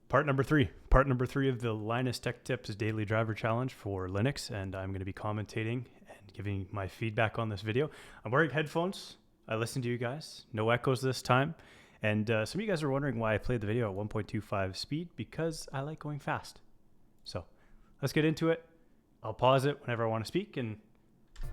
Part number three of the Linus Tech Tips Daily Driver Challenge for Linux, and I'm going to be commentating and giving my feedback on this video. I'm wearing headphones. I listened to you guys. No echoes this time. And some of you guys are wondering why I played the video at 1.25 speed, because I like going fast. So let's get into it. I'll pause it whenever I want to speak, and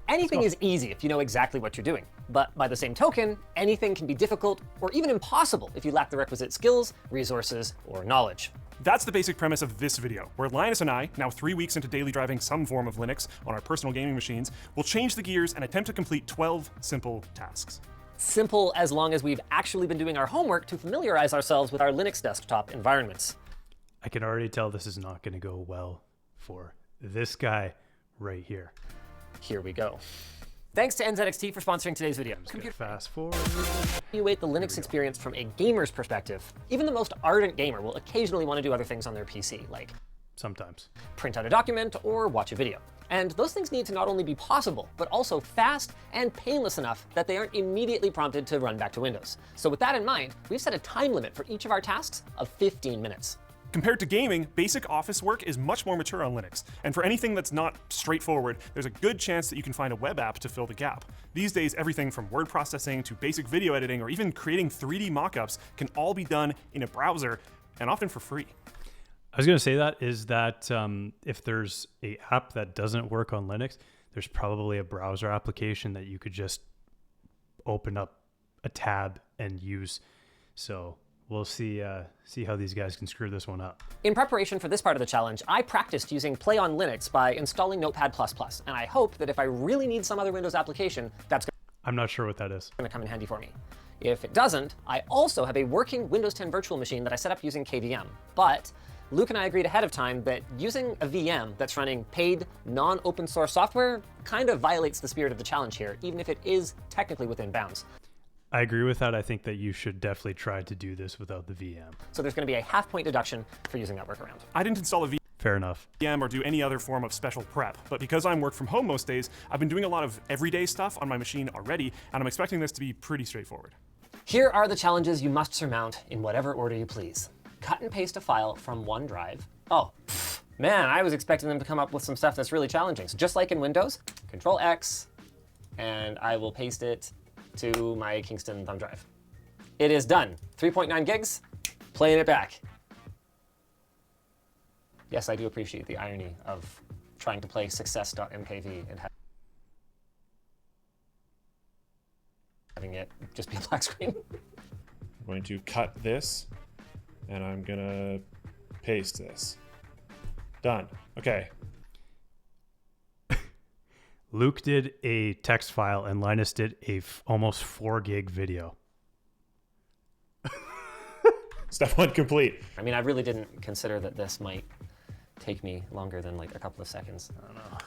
anything is easy if you know exactly what you're doing. But by the same token, anything can be difficult or even impossible if you lack the requisite skills, resources, or knowledge. That's the basic premise of this video, where Linus and I, now 3 weeks into daily driving some form of Linux on our personal gaming machines, will change the gears and attempt to complete 12 simple tasks. Simple as long as we've actually been doing our homework to familiarize ourselves with our Linux desktop environments. I can already tell this is not going to go well for this guy right here. Here we go. Thanks to NZXT for sponsoring today's video. Fast forward. Evaluate the Linux experience from a gamer's perspective. Even the most ardent gamer will occasionally want to do other things on their PC, like Sometimes. print out a document or watch a video. And those things need to not only be possible, but also fast and painless enough that they aren't immediately prompted to run back to Windows. So with that in mind, we've set a time limit for each of our tasks of 15 minutes. Compared to gaming, basic office work is much more mature on Linux, and for anything that's not straightforward, there's a good chance that you can find a web app to fill the gap. These days, everything from word processing to basic video editing or even creating 3D mockups can all be done in a browser, and often for free. I was going to say that if there's a app that doesn't work on Linux, there's probably a browser application that you could just open up a tab and use. So we'll see how these guys can screw this one up. In preparation for this part of the challenge, I practiced using Play on Linux by installing Notepad++, and I hope that if I really need some other Windows application, that's I'm not sure what that is. going to come in handy for me. If it doesn't, I also have a working Windows 10 virtual machine that I set up using KVM. But Luke and I agreed ahead of time that using a VM that's running paid, non-open source software kind of violates the spirit of the challenge here, even if it is technically within bounds. I agree with that. I think that you should definitely try to do this without the VM. So there's going to be a half-point deduction for using that workaround. I didn't install a Fair enough. VM or do any other form of special prep, but because I'm work from home most days, I've been doing a lot of everyday stuff on my machine already, and I'm expecting this to be pretty straightforward. Here are the challenges you must surmount in whatever order you please. Cut and paste a file from OneDrive. Oh, man, I was expecting them to come up with some stuff that's really challenging. So just like in Windows, Control X, and I will paste it to my Kingston thumb drive. It is done. 3.9 gigs, playing it back. Yes, I do appreciate the irony of trying to play success.mkv and having it just be a black screen. I'm going to cut this, and I'm gonna paste this. Done. Okay. Luke did a text file and Linus did a almost 4 gig video. Step 1 complete. I mean, I really didn't consider that this might take me longer than like a couple of seconds. I don't know.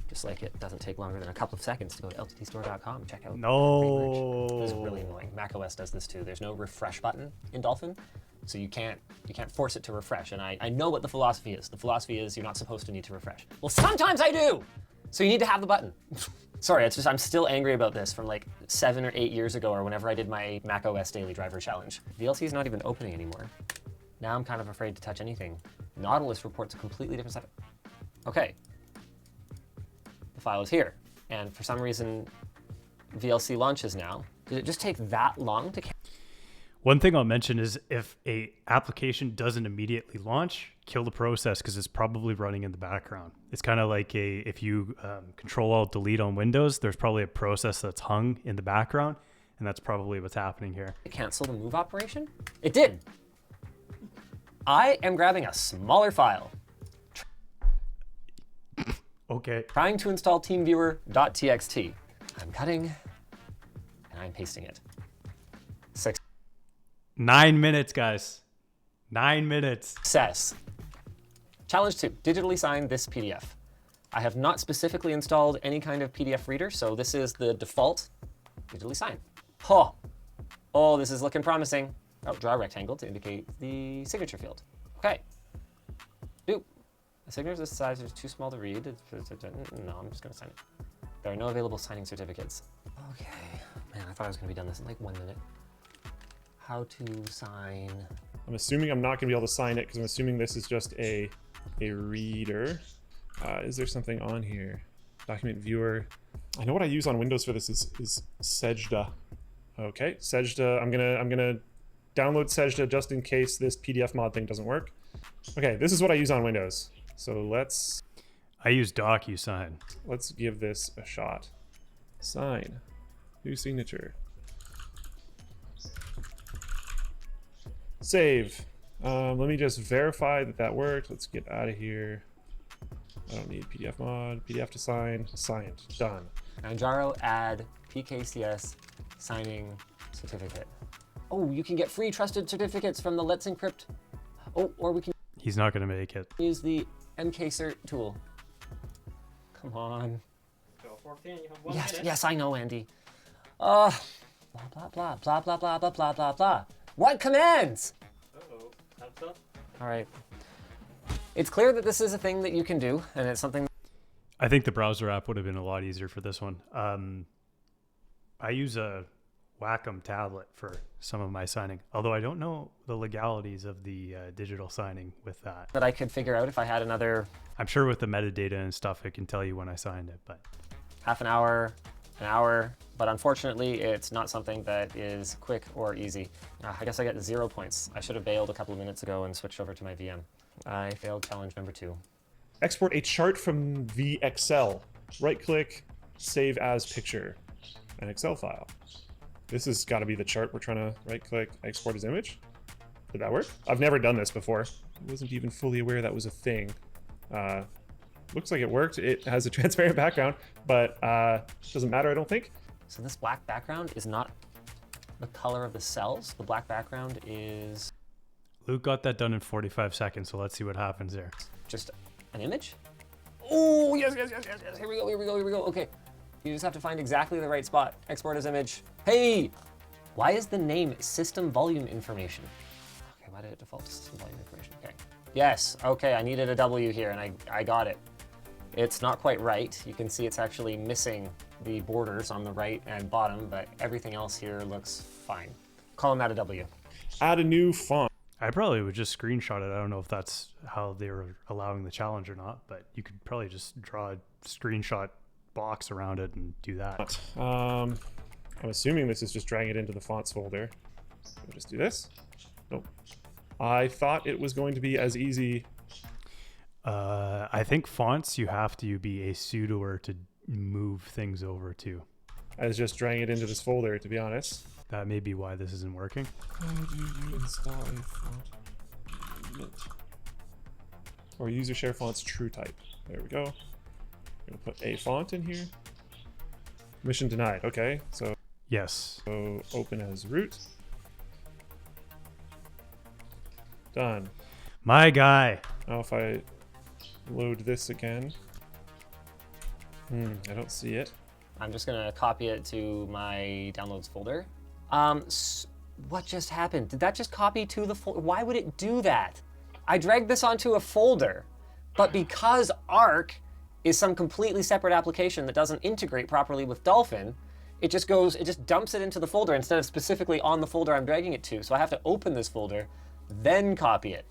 Just like it doesn't take longer than a couple of seconds to go to lttstore.com, check out. No. This is really annoying. macOS does this too. There's no refresh button in Dolphin, so you can't force it to refresh. And I know what the philosophy is. The philosophy is you're not supposed to need to refresh. Well, sometimes I do. So you need to have the button. Sorry, it's just I'm still angry about this from like 7 or 8 years ago or whenever I did my macOS daily driver challenge. VLC is not even opening anymore. Now I'm kind of afraid to touch anything. Nautilus reports a completely different setup. Okay. The file is here. And for some reason, VLC launches now. Did it just take that long to? One thing I'll mention is if a application doesn't immediately launch, kill the process because it's probably running in the background. It's kind of like if you Control-Alt-Delete on Windows, there's probably a process that's hung in the background, and that's probably what's happening here. Cancel the move operation? It did. I am grabbing a smaller file. Okay. Trying to install TeamViewer.txt. I'm cutting, and I'm pasting it. 9 minutes, guys. 9 minutes. Success. Challenge 2, digitally sign this PDF. I have not specifically installed any kind of PDF reader, so this is the default digitally sign. Oh, this is looking promising. Oh, draw a rectangle to indicate the signature field. Okay. Doop. The signature this size is too small to read. No, I'm just gonna sign it. There are no available signing certificates. Okay. Man, I thought I was gonna be done this in like 1 minute. How to sign I'm assuming I'm not gonna be able to sign it because I'm assuming this is just a reader. Is there something on here? Document viewer. I know what I use on Windows for this is Sejda. Okay, Sejda. I'm gonna download Sejda just in case this PDF mod thing doesn't work. Okay, this is what I use on Windows. So let's I use DocuSign. give this a shot. Sign. New signature. Save. Let me just verify that that worked. Let's get out of here. I don't need PDF mod. PDF to sign. Signed. Done. Manjaro add PKCS signing certificate. Oh, you can get free trusted certificates from the Let's Encrypt. Oh, or we can He's not going to make it. use the MKCert tool. Come on. Yes, I know, Andy. Blah, blah, blah, blah, blah, blah, blah, blah, blah, blah. What commands? All right. It's clear that this is a thing that you can do, and it's something. I think the browser app would have been a lot easier for this one. I use a Wacom tablet for some of my signing, although I don't know the legalities of the digital signing with that. that I could figure out if I had another I'm sure with the metadata and stuff, it can tell you when I signed it, but half an hour, but unfortunately, it's not something that is quick or easy. I guess I get 0 points. I should have bailed a couple of minutes ago and switched over to my VM. I failed challenge number 2. Export a chart from the Excel. Right-click, save as picture, an Excel file. This has got to be the chart we're trying to right-click, export as image. Did that work? I've never done this before. I wasn't even fully aware that was a thing. Looks like it worked. It has a transparent background, but doesn't matter, I don't think. So this black background is not the color of the cells. The black background is Luke got that done in 45 seconds, so let's see what happens there. just an image. Oh, yes, yes, yes, yes, yes. Here we go, here we go, here we go. Okay. You just have to find exactly the right spot. Export as image. Hey! Why is the name system volume information? Okay, why did it default to system volume information? Okay. Yes, okay, I needed a W here, and I got it. It's not quite right. You can see it's actually missing the borders on the right and bottom, but everything else here looks fine. Calling that a W. Add a new font. I probably would just screenshot it. I don't know if that's how they were allowing the challenge or not, but you could probably just draw a screenshot box around it and do that. I'm assuming this is just dragging it into the fonts folder. We'll just do this. Nope. I thought it was going to be as easy. I think fonts you have to be a sudoer to move things over to. As just dragging it into this folder, to be honest. That may be why this isn't working. How do you install a font? Mint. Or user share fonts true type. There we go. I'm gonna put a font in here. Permission denied. Okay, so Yes. open as root. Done. My guy. Now if I load this again. I don't see it. I'm just gonna copy it to my downloads folder. What just happened? Did that just copy to the folder? Why would it do that? I dragged this onto a folder, but because Arc is some completely separate application that doesn't integrate properly with Dolphin, it just dumps it into the folder instead of specifically on the folder I'm dragging it to. So I have to open this folder, then copy it.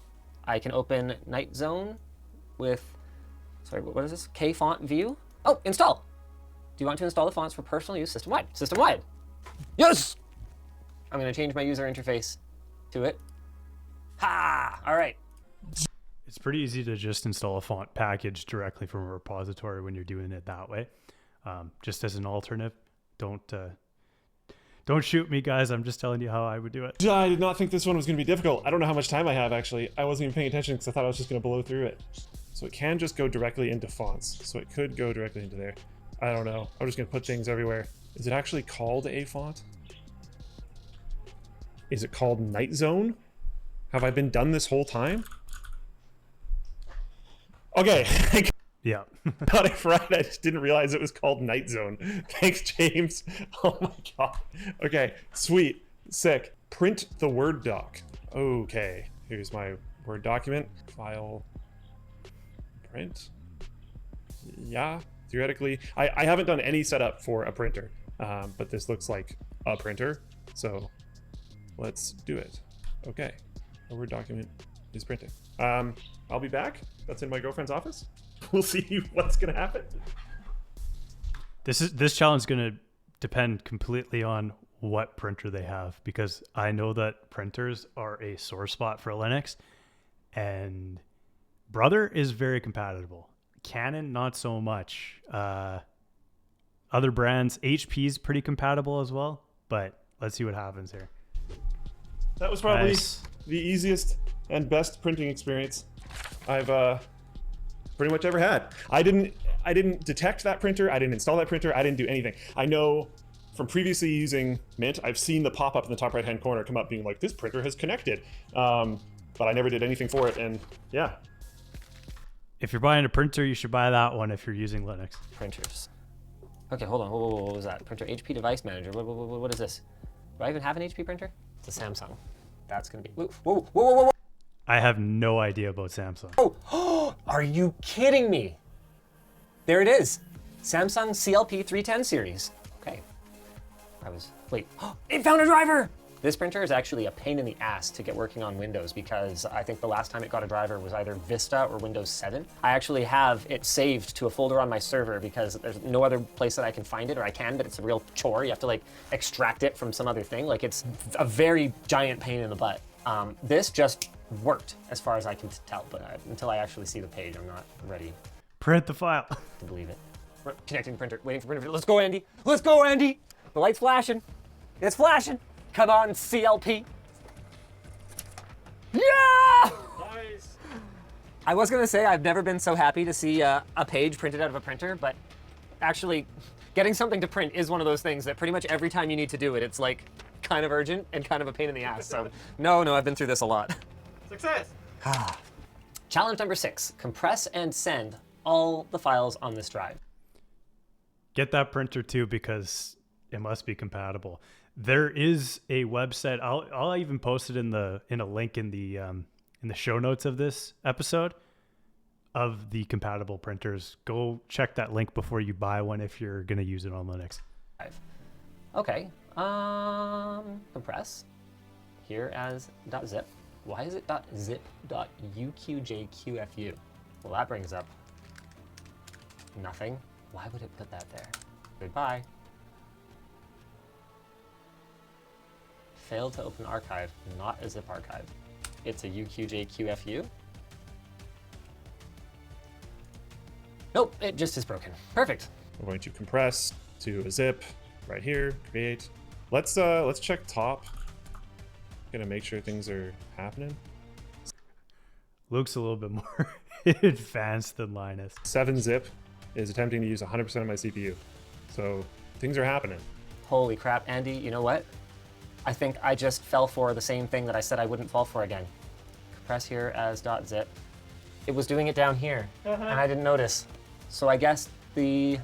I can open Night Zone with, sorry, what is this? K font view. Oh, install. Do you want to install the fonts for personal use system-wide? System-wide. Yes! I'm going to change my user interface to it. Ha! All right. It's pretty easy to just install a font package directly from a repository when you're doing it that way. Just as an alternative, don't shoot me, guys. I'm just telling you how I would do it. I did not think this one was going to be difficult. I don't know how much time I have, actually. I wasn't even paying attention because I thought I was just going to blow through it. So it can just go directly into fonts. So it could go directly into there. I don't know. I'm just going to put things everywhere. Is it actually called a font? Is it called Night Zone? Have I been done this whole time? Okay. Yeah. Got it right. I just didn't realize it was called Night Zone. Thanks, James. Oh my god. Okay, sweet. Sick. Print the Word doc. Okay. Here's my Word document. File. Print. Yeah, theoretically. I haven't done any setup for a printer, but this looks like a printer. So let's do it. Okay. A Word document is printing. I'll be back. That's in my girlfriend's office. We'll see what's gonna happen. This challenge is going to depend completely on what printer they have, because I know that printers are a sore spot for Linux, and Brother is very compatible. Canon, not so much. Other brands, HP is pretty compatible as well, but let's see what happens here. That was probably Nice. the easiest and best printing experience I've pretty much ever had. I didn't detect that printer. I didn't install that printer. I didn't do anything. I know from previously using Mint, I've seen the pop-up in the top right-hand corner come up being like, this printer has connected. But I never did anything for it, and yeah. If you're buying a printer, you should buy that one if you're using Linux. Printers. Okay, hold on. Whoa, what was that? Printer HP Device Manager. What is this? Do I even have an HP printer? It's a Samsung. That's gonna be. Whoa. I have no idea about Samsung. Oh, are you kidding me? There it is. Samsung CLP 310 series. Okay. Wait. It found a driver! This printer is actually a pain in the ass to get working on Windows because I think the last time it got a driver was either Vista or Windows 7. I actually have it saved to a folder on my server because there's no other place that I can find it, or I can, but it's a real chore. You have to like extract it from some other thing. Like it's a very giant pain in the butt. This just worked as far as I can tell, but until I actually see the page, I'm not ready Print the file. to believe it. Connecting the printer, waiting for printer. Let's go, Andy. Let's go, Andy. The light's flashing. It's flashing. Come on, CLP. Yeah! Nice. I was gonna say I've never been so happy to see a page printed out of a printer, but actually getting something to print is one of those things that pretty much every time you need to do it, it's like kind of urgent and kind of a pain in the ass. So no, I've been through this a lot. Success. Challenge number 6, compress and send all the files on this drive. Get that printer too, because it must be compatible. There is a website. I'll even post it in a link in the show notes of this episode of the compatible printers. Go check that link before you buy one if you're gonna use it on Linux. Okay, compress here as .zip. Why is it .zip.uqjqfu? Well, that brings up nothing. Why would it put that there? Goodbye. Failed to open archive, not a zip archive. It's a uqjqfu. Nope, it just is broken. Perfect. We're going to compress to a zip right here, create. Let's check top. Gonna make sure things are happening. Luke's a little bit more advanced than Linus. 7-zip is attempting to use 100% of my CPU. So things are happening. Holy crap, Andy, you know what? I think I just fell for the same thing that I said I wouldn't fall for again. Compress here as .zip. It was doing it down here, and I didn't notice. So I guess the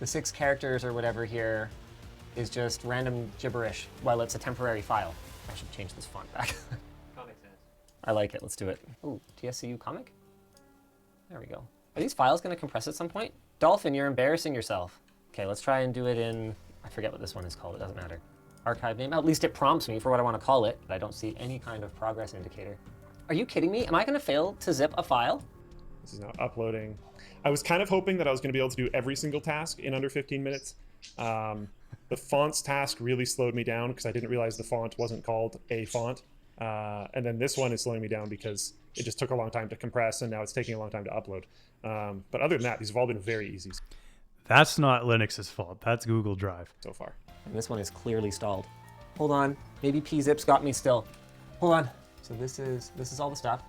6 characters or whatever here is just random gibberish while it's a temporary file. I should change this font back. Comic Sans. I like it, let's do it. Ooh, TSCU comic? There we go. Are these files gonna compress at some point? Dolphin, you're embarrassing yourself. Okay, let's try and do it in, I forget what this one is called, it doesn't matter. Archive name, at least it prompts me for what I wanna call it, but I don't see any kind of progress indicator. Are you kidding me? Am I gonna fail to zip a file? This is now uploading. I was kind of hoping that I was going to be able to do every single task in under 15 minutes. The fonts task really slowed me down because I didn't realize the font wasn't called a font. And then this one is slowing me down because it just took a long time to compress and now it's taking a long time to upload. But other than that, these have all been very easy That's not Linux's fault. That's Google Drive. so far. And this one is clearly stalled. Hold on, maybe pzip's got me still. Hold on. So this is all the stuff.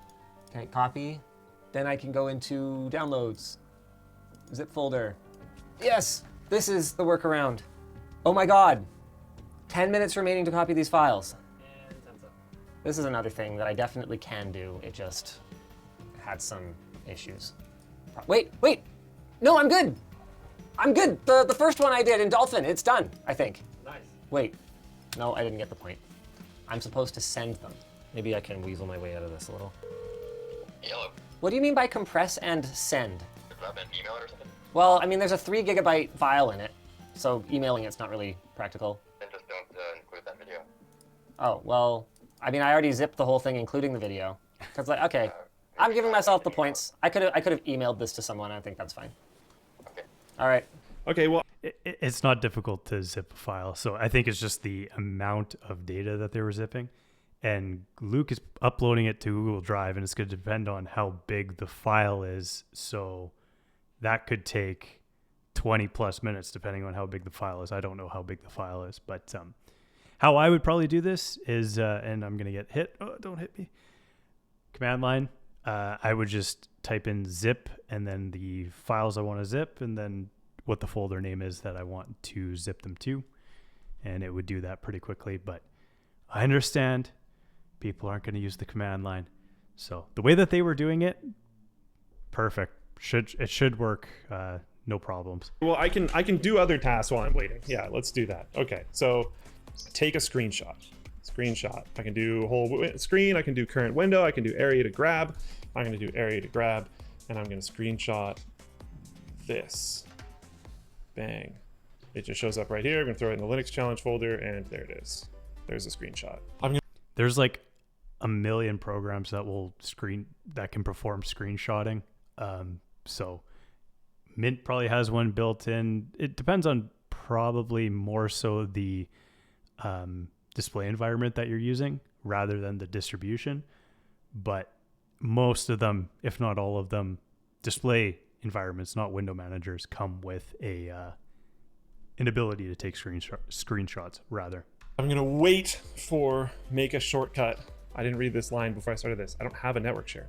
Okay, copy. Then I can go into downloads, zip folder. Yes, this is the workaround. Oh my God, 10 minutes remaining to copy these files. And thumbs up. This is another thing that I definitely can do. It just had some issues. Wait, no, I'm good. I'm good. The first one I did in Dolphin, it's done, I think. Nice. Wait, no, I didn't get the point. I'm supposed to send them. Maybe I can weasel my way out of this a little. Yellow. What do you mean by compress and send? Grab an email or something? Well, I mean, there's a 3 GB file in it, so emailing it's not really practical. Then just don't include that video. Oh, well, I mean, I already zipped the whole thing, including the video. Cause like, okay, I'm giving myself the points. I could have emailed this to someone. I think that's fine. Okay. All right. Okay, well, It's not difficult to zip a file. So I think it's just the amount of data that they were zipping. And Luke is uploading it to Google Drive, and it's going to depend on how big the file is. So that could take 20 plus minutes, depending on how big the file is. I don't know how big the file is, but how I would probably do this is, and I'm going to get hit. Oh, don't hit me. Command line. I would just type in zip and then the files I want to zip and then what the folder name is that I want to zip them to. And it would do that pretty quickly. But I understand people aren't going to use the command line. So the way that they were doing it, perfect. It should work. No problems. well, I can do other tasks while I'm waiting. Yeah, let's do that. Okay, so take a screenshot. I can do whole screen. I can do current window. I can do area to grab. I'm going to do area to grab, and I'm going to screenshot this. Bang. It just shows up right here. I'm going to throw it in the Linux challenge folder, and there it is. There's a screenshot. There's like a million programs that can perform screenshotting. So Mint probably has one built in. It depends on probably more so the display environment that you're using rather than the distribution. But most of them, if not all of them, display environments, not window managers, come with an ability to take screenshots rather. I'm going to wait for make a shortcut. I didn't read this line before I started this. I don't have a network share.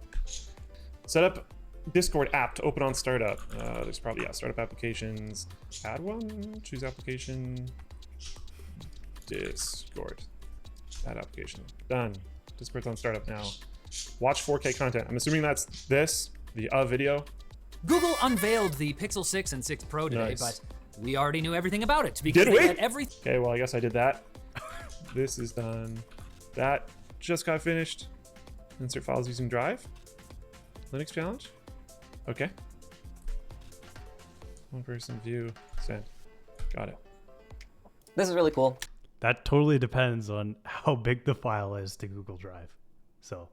Set up Discord app to open on startup. There's probably, startup applications. Add one, choose application, Discord. Add application. Done. Discord's on startup now. Watch 4K content. I'm assuming that's the video. Google unveiled the Pixel 6 and 6 Pro today, Nice. but we already knew everything about it because Did they we? had everything. Okay, well, I guess I did that. This is done. That just got finished. Insert files using Drive. Linux challenge. Okay. One person view. Send. Got it. This is really cool. That totally depends on how big the file is to Google Drive. So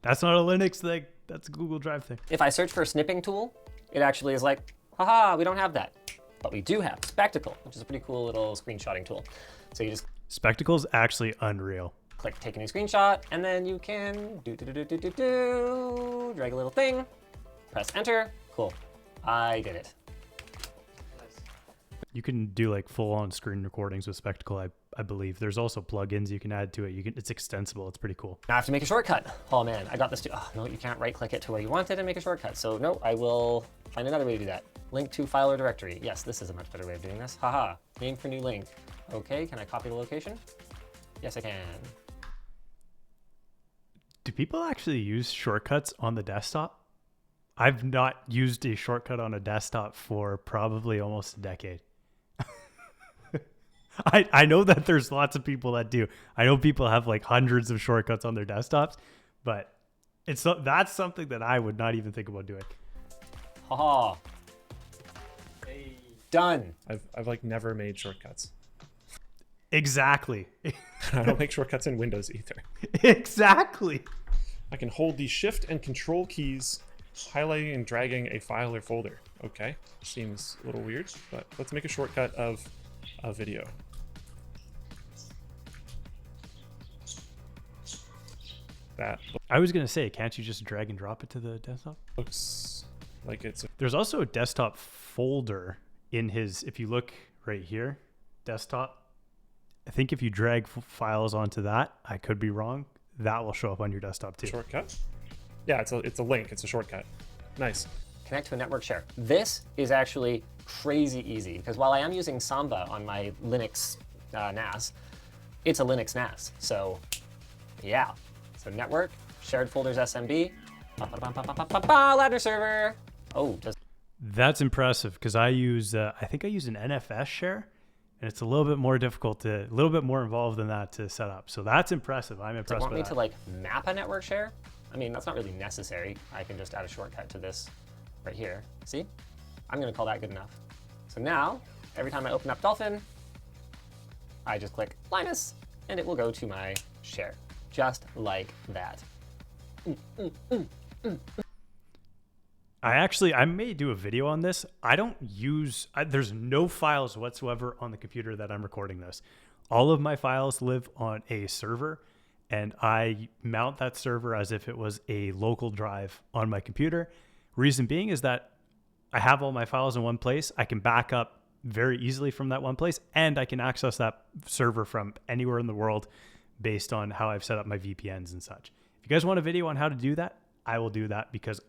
that's not a Linux thing. That's a Google Drive thing. If I search for a snipping tool, it actually is like, haha, we don't have that. But we do have Spectacle, which is a pretty cool little screenshotting tool. So you just Spectacle's actually unreal. click take a new screenshot, and then you can drag a little thing, press enter. Cool. I did it. Nice. You can do like full-on screen recordings with Spectacle, I believe. There's also plugins you can add to it. It's extensible. It's pretty cool. Now I have to make a shortcut. Oh man, I got this too. Oh no, you can't right click it to where you want it and make a shortcut. So no, I will find another way to do that. Link to file or directory. Yes, this is a much better way of doing this. Haha, name for new link. Okay, can I copy the location? Yes, I can. Do people actually use shortcuts on the desktop? I've not used a shortcut on a desktop for probably almost a decade. I know that there's lots of people that do. I know people have like hundreds of shortcuts on their desktops, but that's something that I would not even think about doing. Haha, Hey. done. I've like never made shortcuts. Exactly. I don't make shortcuts in Windows either. Exactly. I can hold the Shift and Control keys, highlighting and dragging a file or folder. Okay, seems a little weird, but let's make a shortcut of a video. That I was going to say, can't you just drag and drop it to the desktop? looks like it's There's also a desktop folder in his, if you look right here, desktop. I think if you drag files onto that, I could be wrong, that will show up on your desktop too. shortcut. Yeah, it's a link. It's a shortcut. Nice. Connect to a network share. This is actually crazy easy because while I am using Samba on my Linux NAS, it's a Linux NAS. So yeah, so network, shared folders SMB, ladder server. Oh, just That's impressive because I think I use an NFS share, and it's a little bit more difficult a little bit more involved than that to set up. So that's impressive. I'm does it impressed want with me that. to like map a network share? I mean, that's not really necessary. I can just add a shortcut to this right here. See? I'm gonna call that good enough. So now, every time I open up Dolphin, I just click Linus, and it will go to my share. just like that. I may do a video on this. I don't use, there's no files whatsoever on the computer that I'm recording this. All of my files live on a server, and I mount that server as if it was a local drive on my computer. Reason being is that I have all my files in one place. I can back up very easily from that one place, and I can access that server from anywhere in the world based on how I've set up my VPNs and such. If you guys want a video on how to do that, I will do that because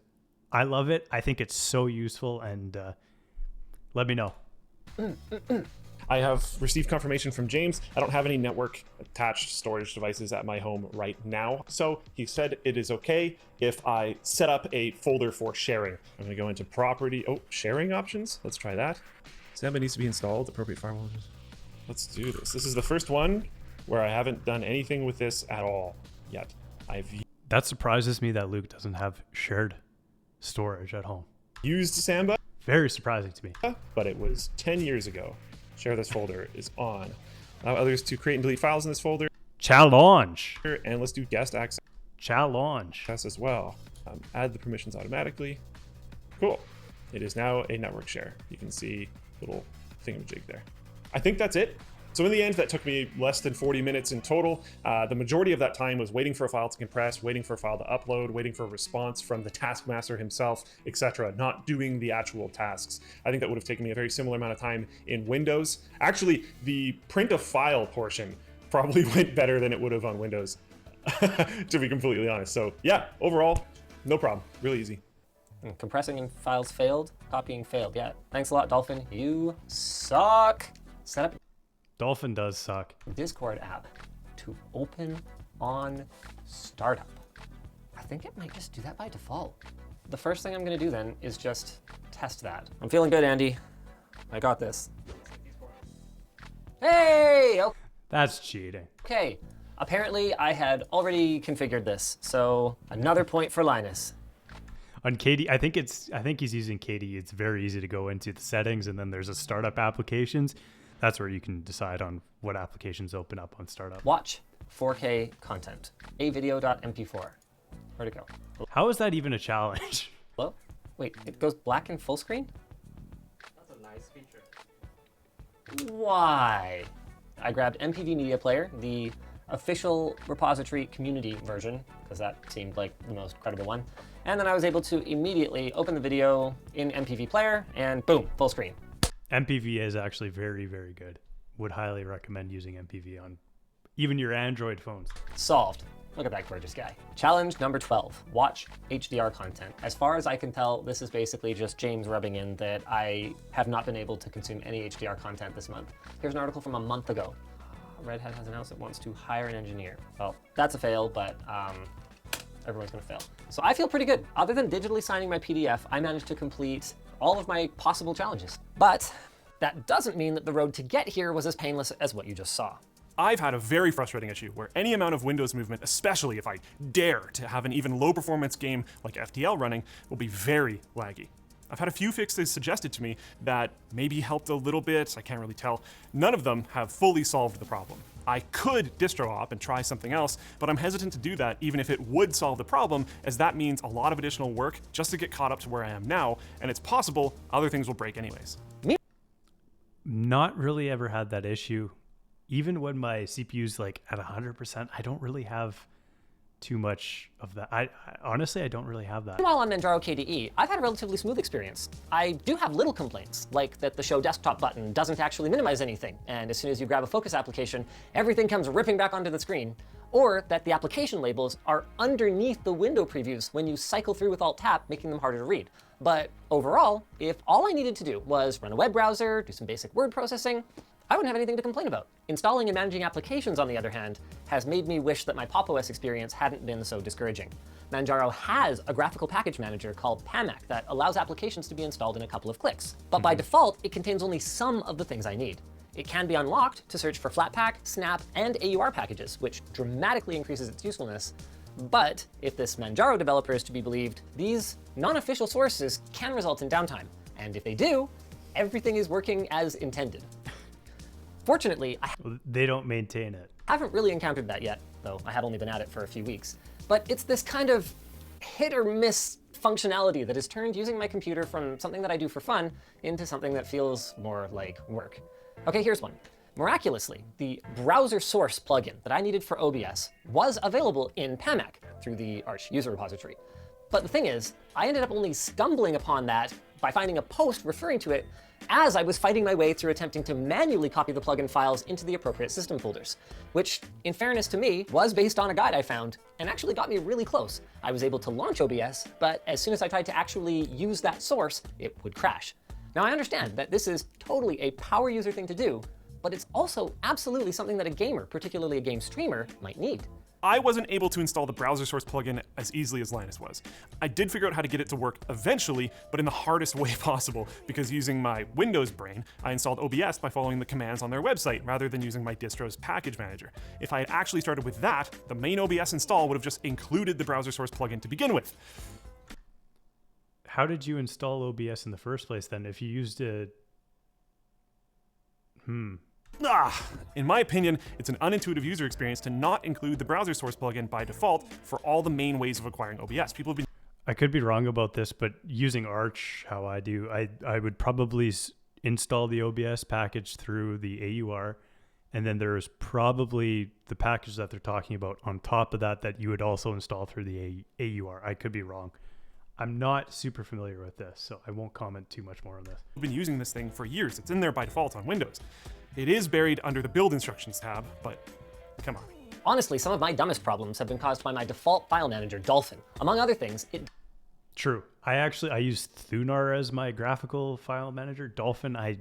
I love it. I think it's so useful, and let me know. I have received confirmation from James. I don't have any network attached storage devices at my home right now. So he said it is okay if I set up a folder for sharing. I'm gonna go into property, sharing options. Let's try that. Samba needs to be installed, appropriate firewall. Let's do this. This is the first one where I haven't done anything with this at all yet. That surprises me that Luke doesn't have shared storage at home. Used Samba, Very surprising to me. but it was 10 years ago. Share this folder is on. Allow others to create and delete files in this folder. Challenge. And let's do guest access Challenge. as well. Add the permissions automatically. Cool. It is now a network share. You can see little thingamajig there. I think that's it. So in the end, that took me less than 40 minutes in total. The majority of that time was waiting for a file to compress, waiting for a file to upload, waiting for a response from the taskmaster himself, etc., not doing the actual tasks. I think that would have taken me a very similar amount of time in Windows. Actually, the print a file portion probably went better than it would have on Windows, to be completely honest. So yeah, overall, no problem. Really easy. Compressing files failed, copying failed. Yeah, thanks a lot, Dolphin. You suck. Set up Dolphin does suck. Discord app to open on startup. I think it might just do that by default. The first thing I'm gonna do then is just test that. I'm feeling good, Andy. I got this. Hey! That's cheating. Okay. Apparently I had already configured this, so another point for Linus. On KD, I think he's using KD. It's very easy to go into the settings, and then there's a startup applications. That's where you can decide on what applications open up on startup. Watch 4K content. avideo.mp4. Where'd it go? How is that even a challenge? Hello? Wait, it goes black in full screen? That's a nice feature. Why? I grabbed MPV Media Player, the official repository community version, because that seemed like the most credible one. And then I was able to immediately open the video in MPV Player, and boom, full screen. MPV is actually very, very good. Would highly recommend using MPV on even your Android phones. Solved. Look at that gorgeous guy. Challenge number 12, watch HDR content. As far as I can tell, this is basically just James rubbing in that I have not been able to consume any HDR content this month. Here's an article from a month ago. Red Hat has announced it wants to hire an engineer. Well, that's a fail, but everyone's gonna fail. So I feel pretty good. Other than digitally signing my PDF, I managed to complete all of my possible challenges. But that doesn't mean that the road to get here was as painless as what you just saw. I've had a very frustrating issue where any amount of Windows movement, especially if I dare to have an even low performance game like FTL running, will be very laggy. I've had a few fixes suggested to me that maybe helped a little bit, I can't really tell. None of them have fully solved the problem. I could distro hop and try something else, but I'm hesitant to do that even if it would solve the problem, as that means a lot of additional work just to get caught up to where I am now, and it's possible other things will break anyways. Not really ever had that issue. Even when my CPU's like at 100%, I don't really have too much of that. I honestly, I don't really have that. While on Manjaro KDE, I've had a relatively smooth experience. I do have little complaints, like that the show desktop button doesn't actually minimize anything, and as soon as you grab a focus application, everything comes ripping back onto the screen, or that the application labels are underneath the window previews when you cycle through with Alt-Tab, making them harder to read. But overall, if all I needed to do was run a web browser, do some basic word processing, I wouldn't have anything to complain about. Installing and managing applications, on the other hand, has made me wish that my Pop! OS experience hadn't been so discouraging. Manjaro has a graphical package manager called PAMAC that allows applications to be installed in a couple of clicks. But by default, it contains only some of the things I need. It can be unlocked to search for Flatpak, Snap, and AUR packages, which dramatically increases its usefulness. But if this Manjaro developer is to be believed, these non-official sources can result in downtime. And if they do, everything is working as intended. Fortunately, I They don't maintain it. haven't really encountered that yet. though I have only been at it for a few weeks. But it's this kind of hit or miss functionality that has turned using my computer from something that I do for fun into something that feels more like work. Okay, here's one. Miraculously, the browser source plugin that I needed for OBS was available in PAMAC through the Arch user repository. But the thing is, I ended up only stumbling upon that by finding a post referring to it as I was fighting my way through attempting to manually copy the plugin files into the appropriate system folders, which, in fairness to me, was based on a guide I found and actually got me really close. I was able to launch OBS, but as soon as I tried to actually use that source, it would crash. Now I understand that this is totally a power user thing to do, but it's also absolutely something that a gamer, particularly a game streamer, might need. I wasn't able to install the browser source plugin as easily as Linus was. I did figure out how to get it to work eventually, but in the hardest way possible, because using my Windows brain, I installed OBS by following the commands on their website rather than using my distro's package manager. If I had actually started with that, the main OBS install would have just included the browser source plugin to begin with. How did you install OBS in the first place then? If you used a... In my opinion, it's an unintuitive user experience to not include the browser source plugin by default for all the main ways of acquiring OBS. People have been... I could be wrong about this, but using Arch, how I do, I would probably install the OBS package through the AUR, and then there's probably the package that they're talking about on top of that that you would also install through the AUR. I could be wrong. I'm not super familiar with this, so I won't comment too much more on this. I've been using this thing for years. It's in there by default on Windows. It is buried under the build instructions tab, but come on. Honestly, some of my dumbest problems have been caused by my default file manager, Dolphin. Among other things, it... True. I use Thunar as my graphical file manager. Dolphin, I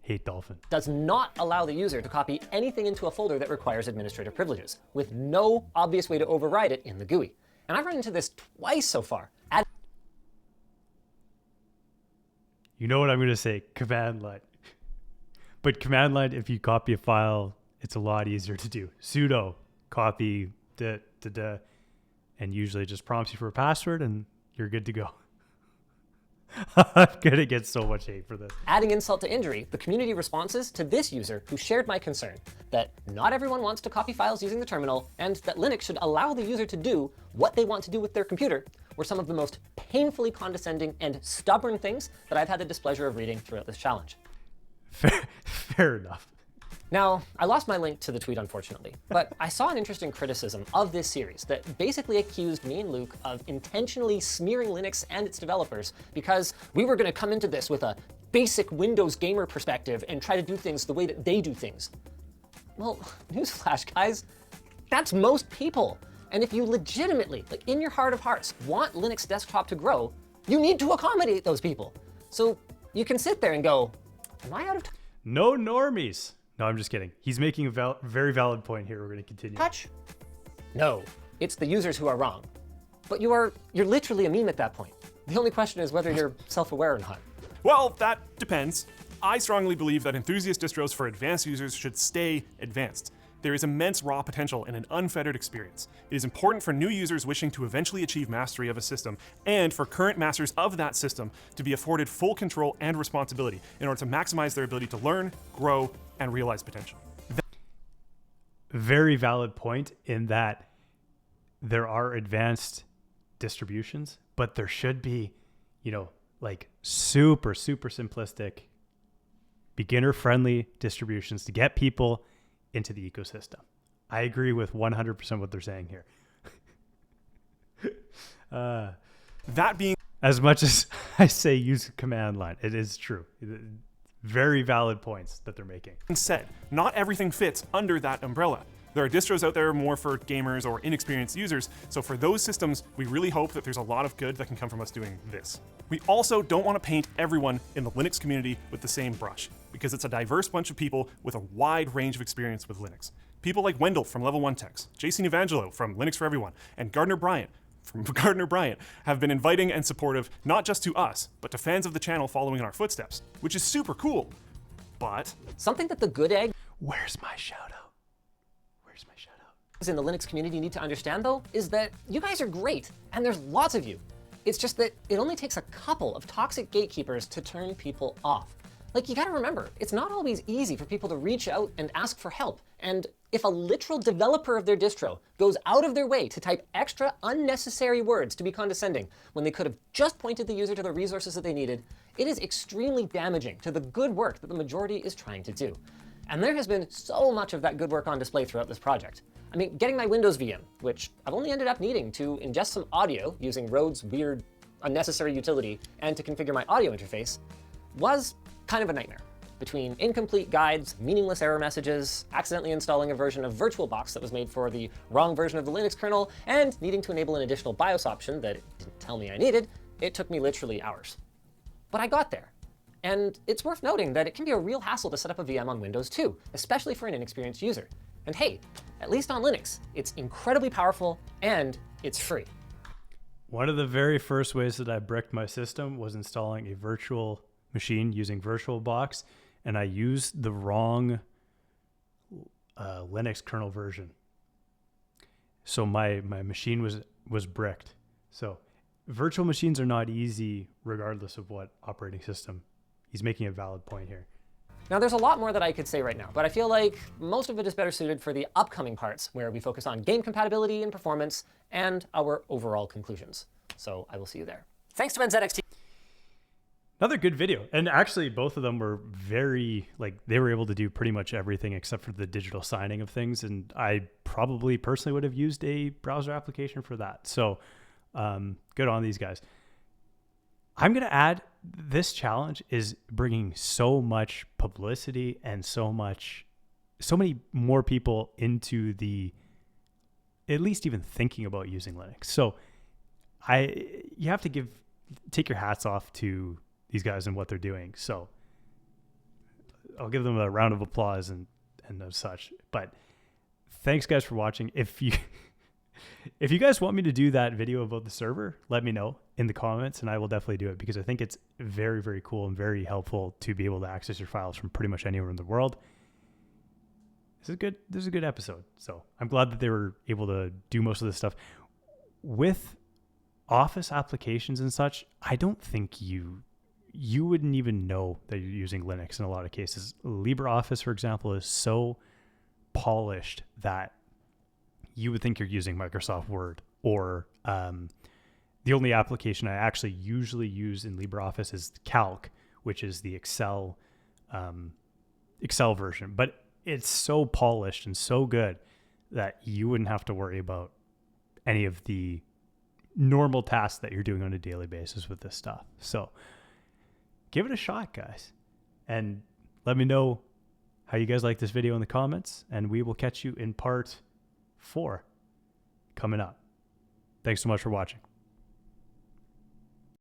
hate Dolphin. does not allow the user to copy anything into a folder that requires administrative privileges, with no obvious way to override it in the GUI. And I've run into this twice so far. You know what I'm going to say? Command line. But command line, if you copy a file, it's a lot easier to do. Sudo copy and usually just prompts you for a password and you're good to go. I'm gonna get so much hate for this. Adding insult to injury, the community responses to this user who shared my concern that not everyone wants to copy files using the terminal and that Linux should allow the user to do what they want to do with their computer were some of the most painfully condescending and stubborn things that I've had the displeasure of reading throughout this challenge. Fair enough. Now, I lost my link to the tweet, unfortunately, but I saw an interesting criticism of this series that basically accused me and Luke of intentionally smearing Linux and its developers because we were going to come into this with a basic Windows gamer perspective and try to do things the way that they do things. Well, newsflash, guys, that's most people. And if you legitimately, like in your heart of hearts, want Linux desktop to grow, you need to accommodate those people. So you can sit there and go, am I out of No normies. No, I'm just kidding. He's making a very valid point here. We're going to continue. touch? No, it's the users who are wrong. But you're literally a meme at that point. The only question is whether you're self-aware or not. Well, that depends. I strongly believe that enthusiast distros for advanced users should stay advanced. There is immense raw potential in an unfettered experience. It is important for new users wishing to eventually achieve mastery of a system, and for current masters of that system to be afforded full control and responsibility in order to maximize their ability to learn, grow, and realize potential. Very valid point in that there are advanced distributions, but there should be, like super simplistic, beginner-friendly distributions to get people into the ecosystem. I agree with 100% what they're saying here. That being as much as I say use command line, it is true. Very valid points that they're making. said, not everything fits under that umbrella. There are distros out there more for gamers or inexperienced users, so for those systems, we really hope that there's a lot of good that can come from us doing this. We also don't want to paint everyone in the Linux community with the same brush, because it's a diverse bunch of people with a wide range of experience with Linux. People like Wendell from Level 1 Techs, Jason Evangelo from Linux for Everyone, and Gardner Bryant from Gardner Bryant have been inviting and supportive not just to us, but to fans of the channel following in our footsteps, which is super cool. But Something that the good egg Where's my shout out? Where's my shout out? in the Linux community need to understand, though, is that you guys are great, and there's lots of you. It's just that it only takes a couple of toxic gatekeepers to turn people off. Like, you gotta remember, it's not always easy for people to reach out and ask for help. And if a literal developer of their distro goes out of their way to type extra unnecessary words to be condescending when they could have just pointed the user to the resources that they needed, it is extremely damaging to the good work that the majority is trying to do. And there has been so much of that good work on display throughout this project. I mean, getting my Windows VM, which I've only ended up needing to ingest some audio using Rode's weird, unnecessary utility and to configure my audio interface, was kind of a nightmare. Between incomplete guides, meaningless error messages, accidentally installing a version of VirtualBox that was made for the wrong version of the Linux kernel, and needing to enable an additional BIOS option that it didn't tell me I needed, it took me literally hours. But I got there. And it's worth noting that it can be a real hassle to set up a VM on Windows too, especially for an inexperienced user. And hey, at least on Linux, it's incredibly powerful and it's free. One of the very first ways that I bricked my system was installing a virtual machine using VirtualBox, and I used the wrong Linux kernel version. So my machine was bricked. So virtual machines are not easy regardless of what operating system. He's making a valid point here. Now, there's a lot more that I could say right now, but I feel like most of it is better suited for the upcoming parts where we focus on game compatibility and performance and our overall conclusions. So I will see you there. Thanks to NZXT. Another good video. And actually, both of them were very, they were able to do pretty much everything except for the digital signing of things. And I probably personally would have used a browser application for that. So good on these guys. I'm going to add, this challenge is bringing so much publicity and so many more people into at least even thinking about using Linux. So you have to take your hats off to these guys and what they're doing. So I'll give them a round of applause and such. But thanks guys for watching. If you guys want me to do that video about the server, let me know in the comments and I will definitely do it, because I think it's very, very cool and very helpful to be able to access your files from pretty much anywhere in the world. This is a good episode. So I'm glad that they were able to do most of this stuff. With Office applications and such, I don't think you wouldn't even know that you're using Linux in a lot of cases. LibreOffice, for example, is so polished that you would think you're using Microsoft Word, or the only application I actually usually use in LibreOffice is Calc, which is the Excel version. But it's so polished and so good that you wouldn't have to worry about any of the normal tasks that you're doing on a daily basis with this stuff. So give it a shot, guys. And let me know how you guys like this video in the comments, and we will catch you in part 4 coming up. Thanks so much for watching.